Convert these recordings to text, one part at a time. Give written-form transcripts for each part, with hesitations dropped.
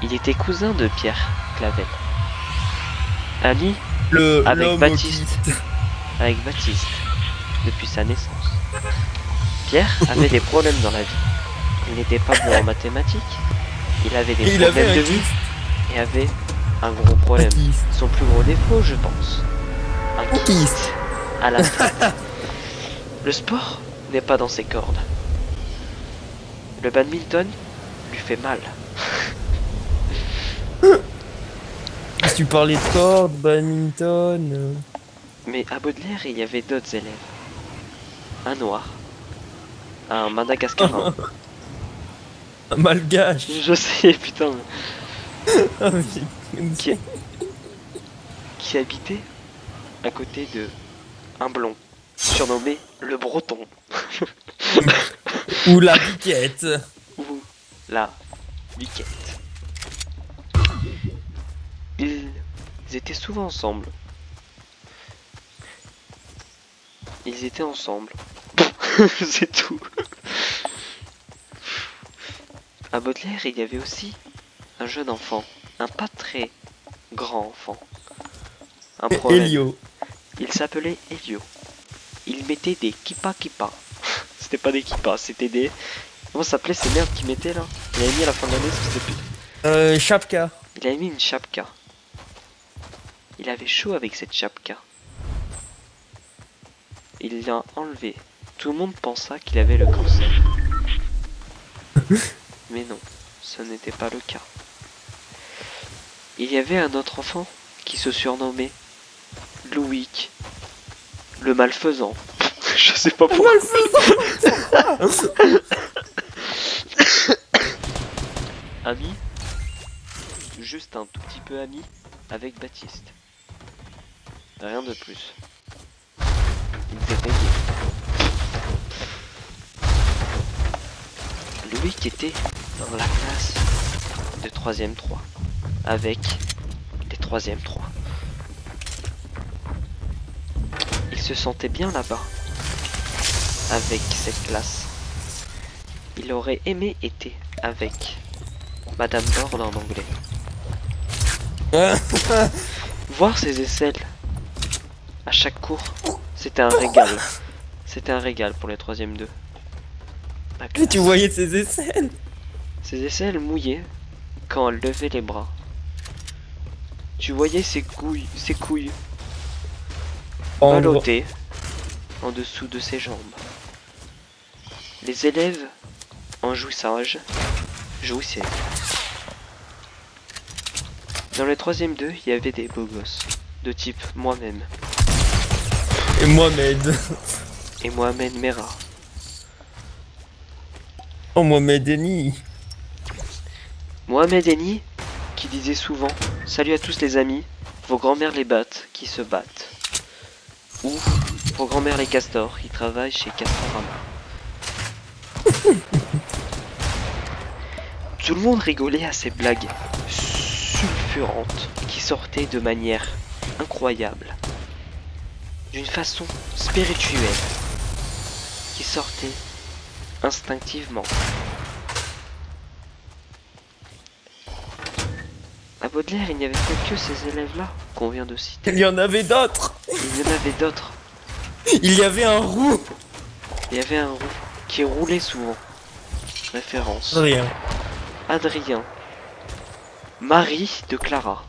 Il était cousin de Pierre Clavel. Ami avec Baptiste depuis sa naissance. Pierre avait des problèmes dans la vie. Il n'était pas bon en mathématiques. Il avait des problèmes de vie et avait un gros problème. Son plus gros défaut, je pense. Un kyste à la tête. Le sport n'est pas dans ses cordes. Le badminton lui fait mal. Si tu parlais de cordes, badminton... Mais à Baudelaire, il y avait d'autres élèves. Un noir. Un Madagascarin. Un malgache. Je sais, putain. Qui habitait à côté de un blond, surnommé le Breton. Ou la biquette. Ou la biquette. Ils étaient souvent ensemble. Ils étaient ensemble. C'est tout. À Baudelaire, il y avait aussi un jeune enfant. Un pas très grand enfant. Un problème. Elio. Il s'appelait Elio. Il mettait des kippas. C'était pas des kippas, c'était des... Comment ça s'appelait ces merdes qu'il mettait là? Il avait mis à la fin de l'année, c'était... Chapka. Il avait mis une chapka. Il avait chaud avec cette chapka. Il l'a enlevé. Tout le monde pensa qu'il avait le cancer. Mais non, ce n'était pas le cas. Il y avait un autre enfant qui se surnommait Louis, le malfaisant. Je sais pas pourquoi. Ami, juste un tout petit peu ami avec Baptiste. Rien de plus. Ils étaient gays. Louis était dans la classe de 3ème 3 avec les 3ème 3. Il se sentait bien là-bas avec cette classe. Il aurait aimé être avec Madame Borde en anglais. Voir ses aisselles à chaque cours, c'était un régal. C'était un régal pour les 3ème 2. Mais tu voyais ses aisselles? Ses aisselles mouillées quand elle levait les bras. Tu voyais ses couilles ballottées en dessous de ses jambes. Les élèves en jouissaient. Dans les 3ème 2, il y avait des beaux gosses, de type moi-même. Et Mohamed. Et Mohamed Merah. Oh, Mohamed Eni. Mohamed Eni, qui disait souvent « Salut à tous les amis, vos grands-mères les battent, qui se battent. » Ou « Vos grands-mères les castors, qui travaillent chez Castorama. » Tout le monde rigolait à ces blagues sulfurantes qui sortaient de manière incroyable, d'une façon spirituelle, qui sortait instinctivement. À Baudelaire, il n'y avait pas que ces élèves-là qu'on vient de citer. Il y en avait d'autres. Il y en avait d'autres. Il y avait un roux. Il y avait un roux qui roulait souvent. Référence. Rien. Adrien. Marie de Clara.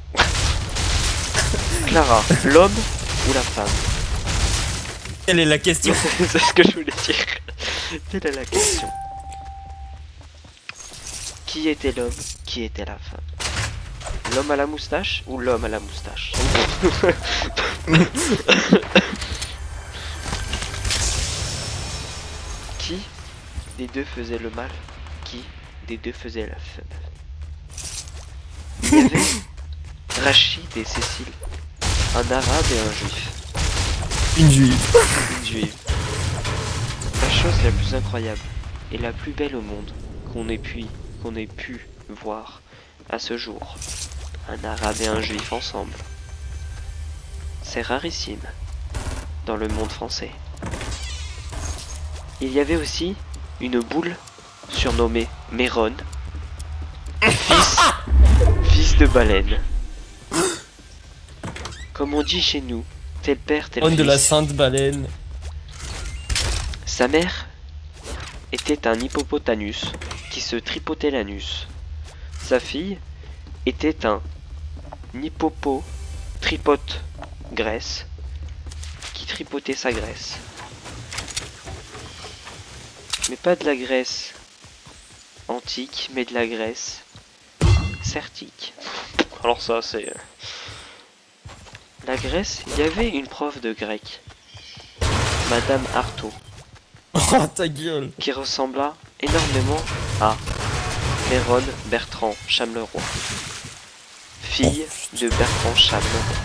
Clara, l'homme ou la femme? Quelle est la question? C'est ce que je voulais dire. Quelle est la question? Qui était l'homme? Qui était la femme? L'homme à la moustache ou l'homme à la moustache? Qui des deux faisait le mal? Qui des deux faisait la femme? Il y avait Rachid et Cécile, un arabe et un juif. Une juive. Une juive. La chose la plus incroyable et la plus belle au monde qu'on ait pu voir à ce jour. Un arabe et un juif ensemble. C'est rarissime dans le monde français. Il y avait aussi une boule surnommée Méron, fils baleine. Comme on dit chez nous, tel père, tel fils. De la sainte baleine. Sa mère était un hippopotamus qui se tripotait l'anus. Sa fille était un hippopo tripote graisse qui tripotait sa graisse. Mais pas de la graisse antique, mais de la graisse certique. Alors ça c'est... La Grèce, il y avait une prof de grec, Madame Artaud. Oh ta gueule. Qui ressembla énormément à Méronne Bertrand Chameleroy, fille de Bertrand Chameleroy.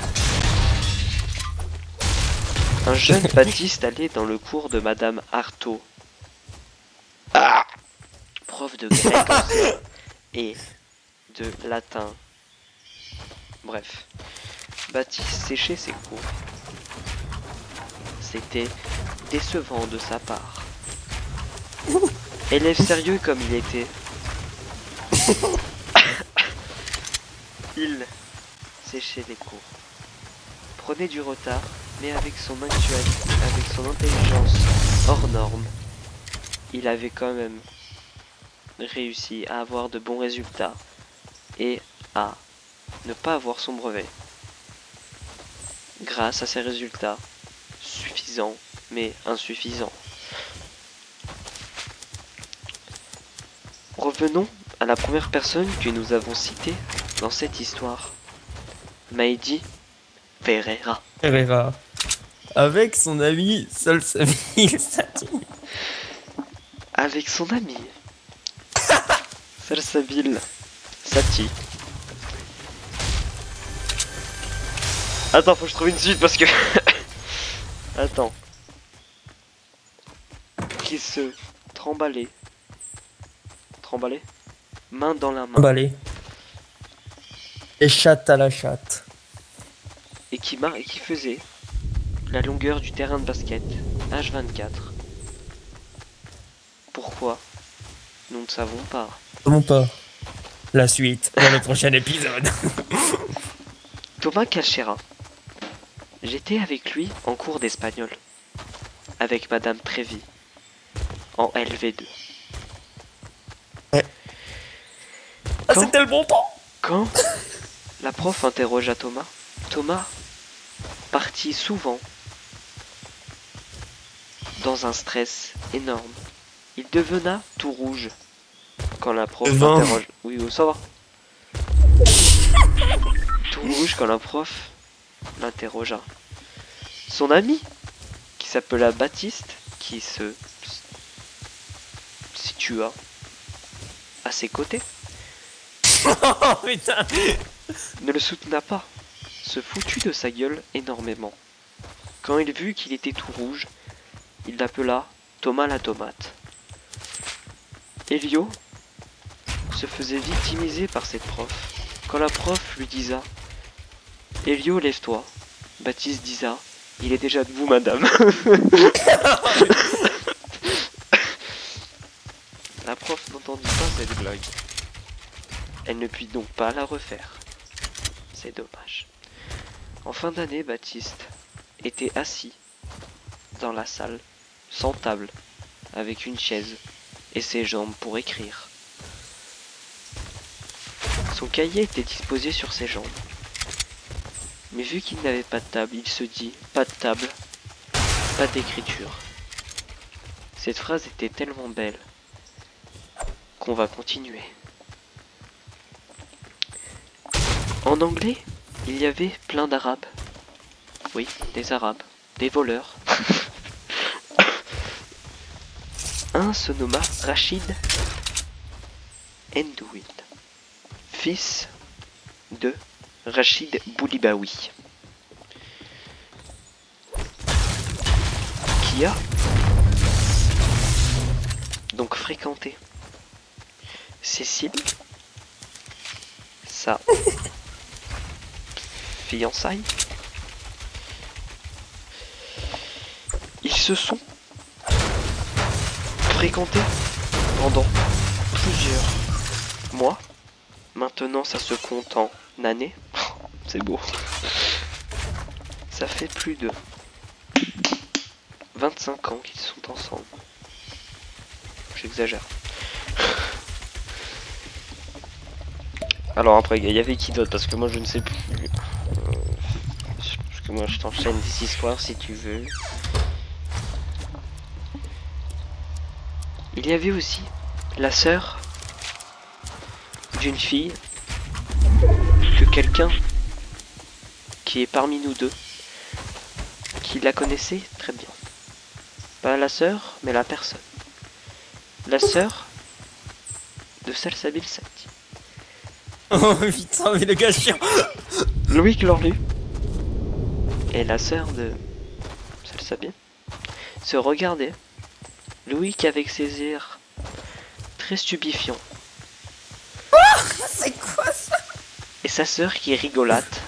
Un jeune Baptiste allait dans le cours de Madame Artaud, prof de grec et de latin. Bref, Baptiste séchait ses cours. C'était décevant de sa part. Élève sérieux comme il était, il séchait les cours, prenait du retard, mais avec son intelligence hors norme, il avait quand même réussi à avoir de bons résultats et à ne pas avoir son brevet. Grâce à ces résultats suffisants mais insuffisants. Revenons à la première personne que nous avons citée dans cette histoire. Maïdi Ferreira. Ferreira. Avec son ami Salsabil Sati. Avec son ami Salsabil Sati. Attends, faut que je trouve une suite parce que... Attends. Qui se tremballait. Tremballait. Main dans la main. Tremballait. Et chatte à la chatte. Et qui faisait la longueur du terrain de basket H24. Pourquoi? Nous ne savons pas. Comment pas? La suite dans le prochain épisode. Thomas Calchera. J'étais avec lui en cours d'espagnol. Avec Madame Trévi. En LV2. Ouais. Ah, c'était le bon temps. Quand la prof interrogea Thomas, Thomas partit souvent dans un stress énorme. Il devena tout rouge quand la prof l'interroge. Oui, ça va. Tout rouge quand la prof l'interrogea. Son ami, qui s'appela Baptiste, qui se situa à ses côtés, Oh putain. ne le soutena pas, se foutit de sa gueule énormément. Quand il vit qu'il était tout rouge, il l'appela Thomas la tomate. Elio se faisait victimiser par cette prof. Quand la prof lui disa « Elio, lève-toi », Baptiste disa « Il est déjà debout, madame ». La prof n'entendit pas cette blague. Elle ne put donc pas la refaire. C'est dommage. En fin d'année, Baptiste était assis dans la salle, sans table, avec une chaise et ses jambes pour écrire. Son cahier était disposé sur ses jambes. Mais vu qu'il n'avait pas de table, il se dit « Pas de table, pas d'écriture ». Cette phrase était tellement belle qu'on va continuer. En anglais, il y avait plein d'arabes. Oui, des arabes, des voleurs. Un se nomma Rachid Ndouin, fils de Rachid Boulibaoui, qui a donc fréquenté Cécile, sa fiançaille. Ils se sont fréquentés pendant plusieurs mois. Maintenant, ça se compte en année. C'est beau. Ça fait plus de 25 ans qu'ils sont ensemble. J'exagère. Alors après, il y avait qui d'autre? Parce que moi je ne sais plus. Parce que moi je t'enchaîne des histoires si tu veux. Il y avait aussi la sœur d'une fille que quelqu'un qui est parmi nous deux, qui la connaissait très bien. Pas la sœur, mais la personne. La sœur de Salsabil Sati. Oh putain, mais le gars chiant. Loïc Lorlu et la sœur de Salsabil se regardaient. Loïc avec ses airs très stupéfiants. Oh, c'est quoi ça? Et sa sœur qui rigolate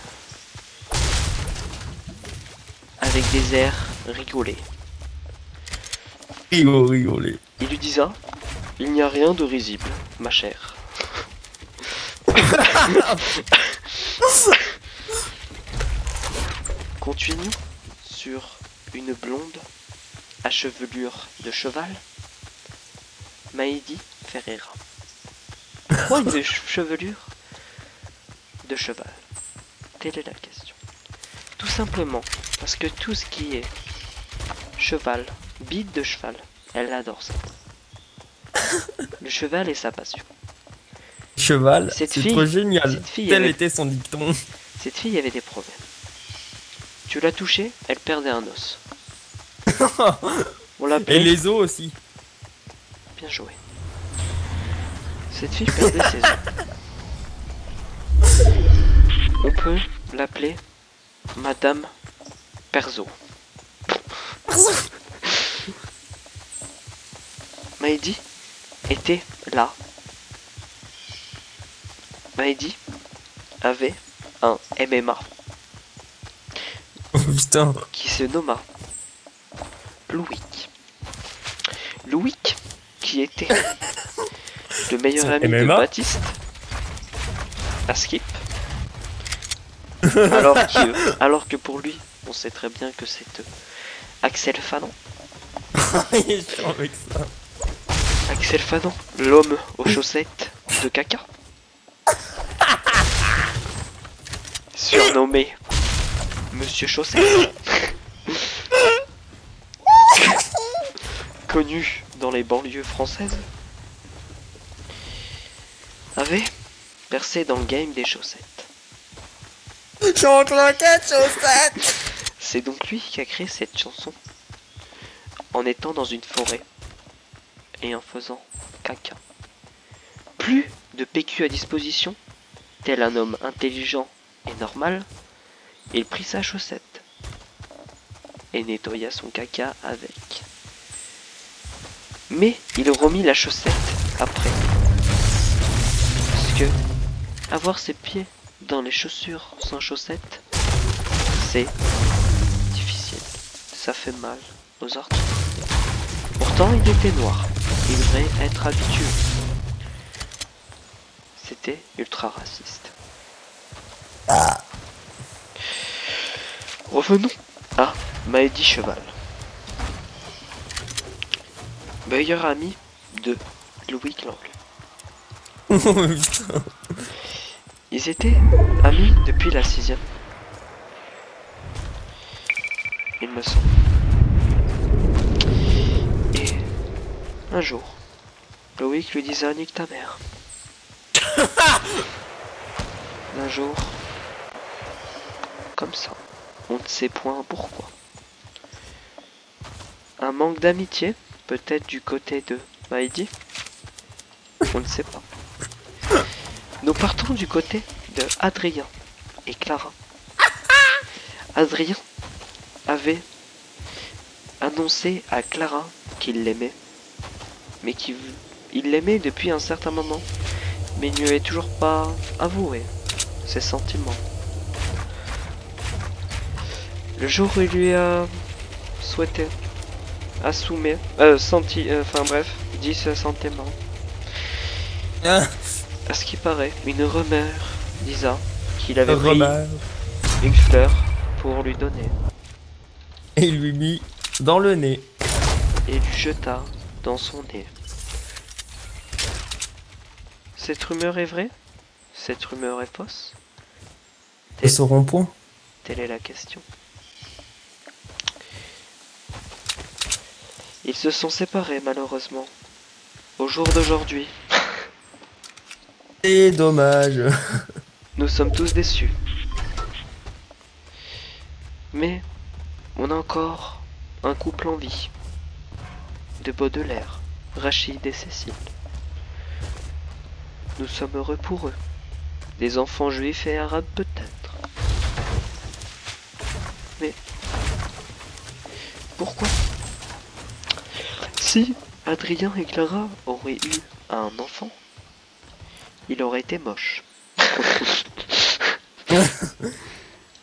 avec des airs rigolés. Rigoler. Il lui disa: il n'y a rien de risible, ma chère. Continue sur une blonde à chevelure de cheval, Maïdi Ferreira. Pourquoi une chevelure de cheval? Telle est la question. Tout simplement parce que tout ce qui est cheval, bite de cheval, elle adore ça. Le cheval est sa passion. Cheval, c'est trop génial. Tel était son dicton. Cette fille avait des problèmes. Tu la touchais, elle perdait un os. On l'appelait... Et les os aussi. Bien joué. Cette fille perdait ses os. On peut l'appeler Madame Perzo. Maïdi était là. Maïdi avait un MMA. Oh putain. Qui se nomma Loïc. Loïc, qui était le meilleur ami de Baptiste à Skip. Alors que pour lui, on sait très bien que c'est Axel Fanon. Il est chiant avec ça. Axel Fanon, l'homme aux chaussettes de caca. Surnommé Monsieur Chaussette. Connu dans les banlieues françaises. Avait percé dans le game des chaussettes. Chaussettes. C'est donc lui qui a créé cette chanson en étant dans une forêt et en faisant caca. Plus de PQ à disposition, tel un homme intelligent et normal, il prit sa chaussette et nettoya son caca avec. Mais il remit la chaussette après. Parce que avoir ses pieds dans les chaussures sans chaussettes, c'est difficile. Ça fait mal aux orteils. Pourtant, il était noir. Il devrait être habitué. C'était ultra raciste. Revenons à Maïdi Cheval. Meilleur ami de Loïc Lorlu. Oh putain. Ils étaient amis depuis la 6ème. Il me semble. Et un jour, Loïc lui disait: nique ta mère. Un jour, comme ça, on ne sait point pourquoi. Un manque d'amitié, peut-être du côté de Maïdi. On ne sait pas. Nous partons du côté de Adrien et Clara. Adrien avait annoncé à Clara qu'il l'aimait, mais qu'il l'aimait depuis un certain moment, mais il ne lui avait toujours pas avoué ses sentiments. Le jour où il lui a souhaité, assumé, enfin bref, dit ses sentiments. À ce qui paraît, une rumeur disa qu'il avait pris une fleur pour lui donner. Et il lui mit dans le nez. Et lui jeta dans son nez. Cette rumeur est vraie? Cette rumeur est fausse? Ils sauront point. Telle est la question. Ils se sont séparés malheureusement. Au jour d'aujourd'hui. C'est dommage. Nous sommes tous déçus. Mais on a encore un couple en vie. De Baudelaire, Rachid et Cécile. Nous sommes heureux pour eux. Des enfants juifs et arabes peut-être. Mais pourquoi? Si Adrien et Clara auraient eu un enfant, il aurait été moche.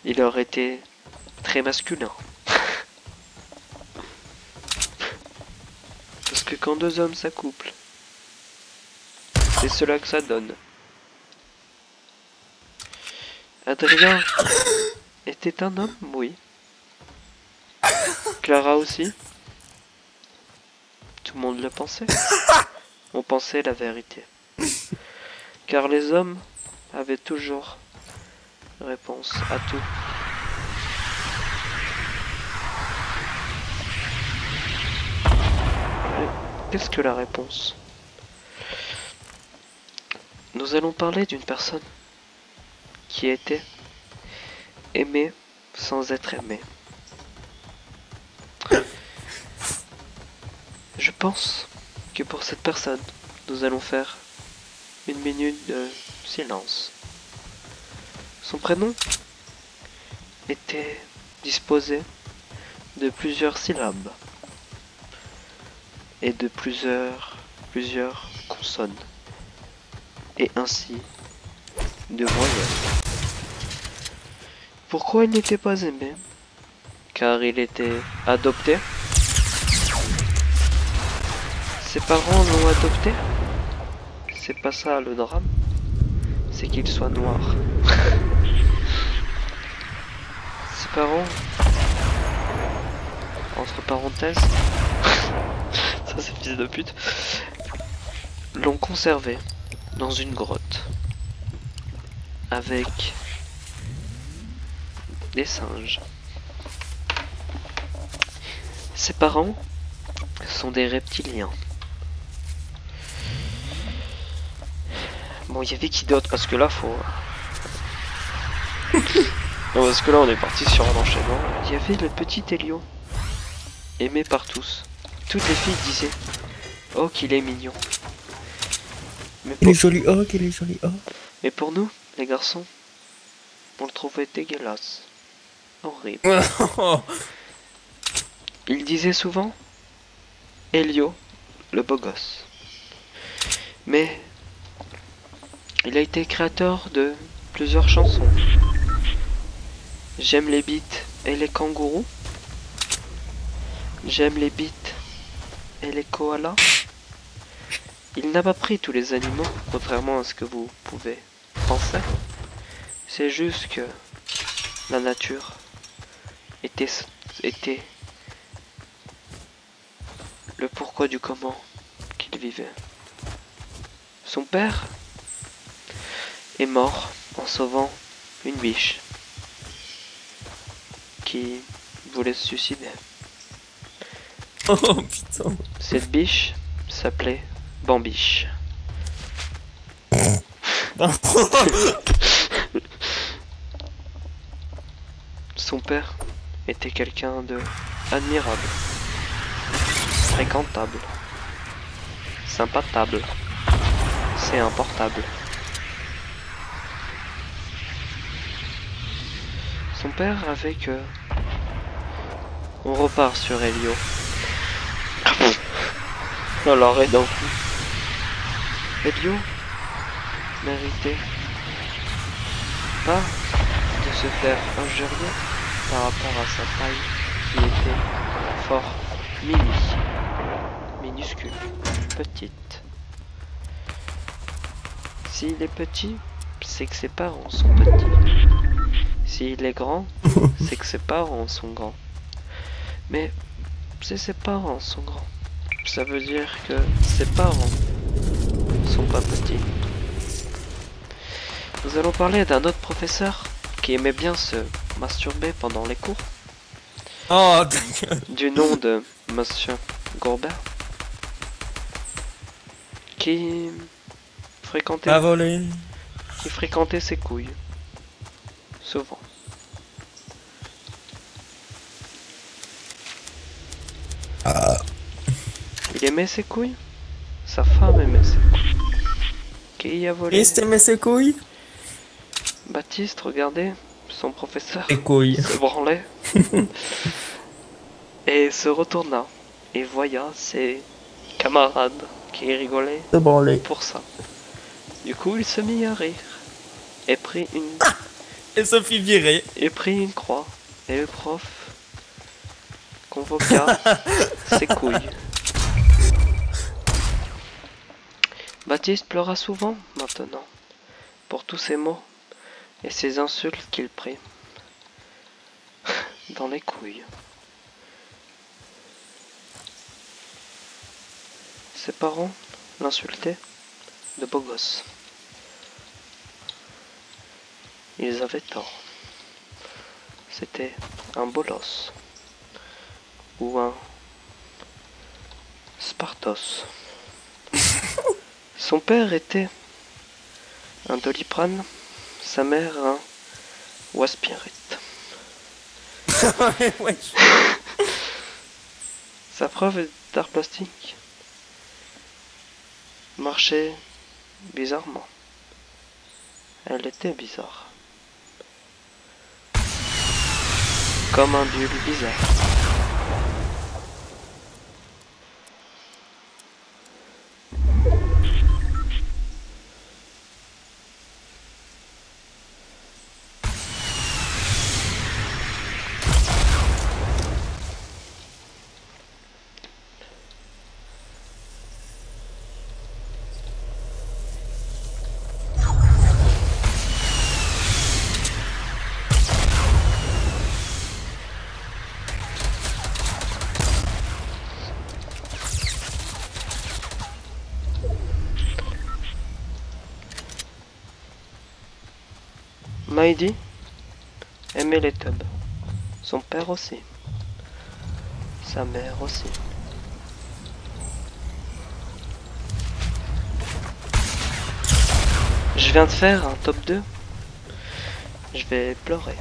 Il aurait été très masculin. Parce que quand deux hommes s'accouplent, c'est cela que ça donne. Adrien était un homme, oui. Clara aussi. Tout le monde le pensait. On pensait la vérité. Car les hommes avaient toujours réponse à tout. Mais qu'est-ce que la réponse? Nous allons parler d'une personne qui était aimée sans être aimée. Je pense que pour cette personne, nous allons faire une minute de silence. Son prénom était disposé de plusieurs syllabes et de plusieurs consonnes, et ainsi de voyelles. Pourquoi il n'était pas aimé? Car il était adopté. Ses parents l'ont adopté. C'est pas ça le drame, c'est qu'il soit noir. Ses parents, entre parenthèses, ça c'est fils de pute, l'ont conservé dans une grotte avec des singes. Ses parents sont des reptiliens. Bon, il y avait qui d'autre? Parce que là, faut... Non, parce que là, on est parti sur un enchaînement. Il y avait le petit Elio, aimé par tous. Toutes les filles disaient « Oh, qu'il est mignon !» Mais il est joli, oh, qu'il est joli, oh. Mais pour nous, les garçons, on le trouvait dégueulasse. Horrible. Il disait souvent « Elio, le beau gosse ». Mais... il a été créateur de plusieurs chansons. J'aime les bites et les kangourous. J'aime les bites et les koalas. Il n'a pas pris tous les animaux, contrairement à ce que vous pouvez penser. C'est juste que la nature était le pourquoi du comment qu'il vivait. Son père est mort en sauvant une biche qui voulait se suicider. Oh putain. Cette biche s'appelait Bambiche. Son père était quelqu'un de admirable, fréquentable, sympatable, c'est importable. Son père avait que... On repart sur Elio. Alors, et donc... Elio méritait pas de se faire injurier par rapport à sa taille qui était fort minuscule, petite. S'il est petit, c'est que ses parents sont petits. S'il est grand, c'est que ses parents sont grands. Mais si ses parents sont grands, ça veut dire que ses parents sont pas petits. Nous allons parler d'un autre professeur qui aimait bien se masturber pendant les cours. Oh, du nom de Monsieur Gourbert. Qui fréquentait ses couilles. Souvent. Il aimait ses couilles. Sa femme aimait ses couilles. Qui a volé? Christ aimait ses couilles. Baptiste regardait son professeur ses couilles se branlait et se retourna et voya ses camarades qui rigolaient pour ça. Du coup, il se mit à rire et prit une et se fit virer et prit une croix et le prof convoqua ses couilles. Baptiste pleura souvent maintenant pour tous ces mots et ces insultes qu'il prit dans les couilles. Ses parents l'insultaient de beau gosse. Ils avaient tort. C'était un bolos ou un Spartos. Son père était un Doliprane, sa mère un Waspirit. Sa prof d'art plastique marchait bizarrement. Elle était bizarre. Comme un bulle bizarre. Maïdi aimait les tubs. Son père aussi. Sa mère aussi. Je viens de faire un top 2. Je vais pleurer.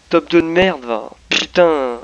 Top 2 de merde, va. Putain.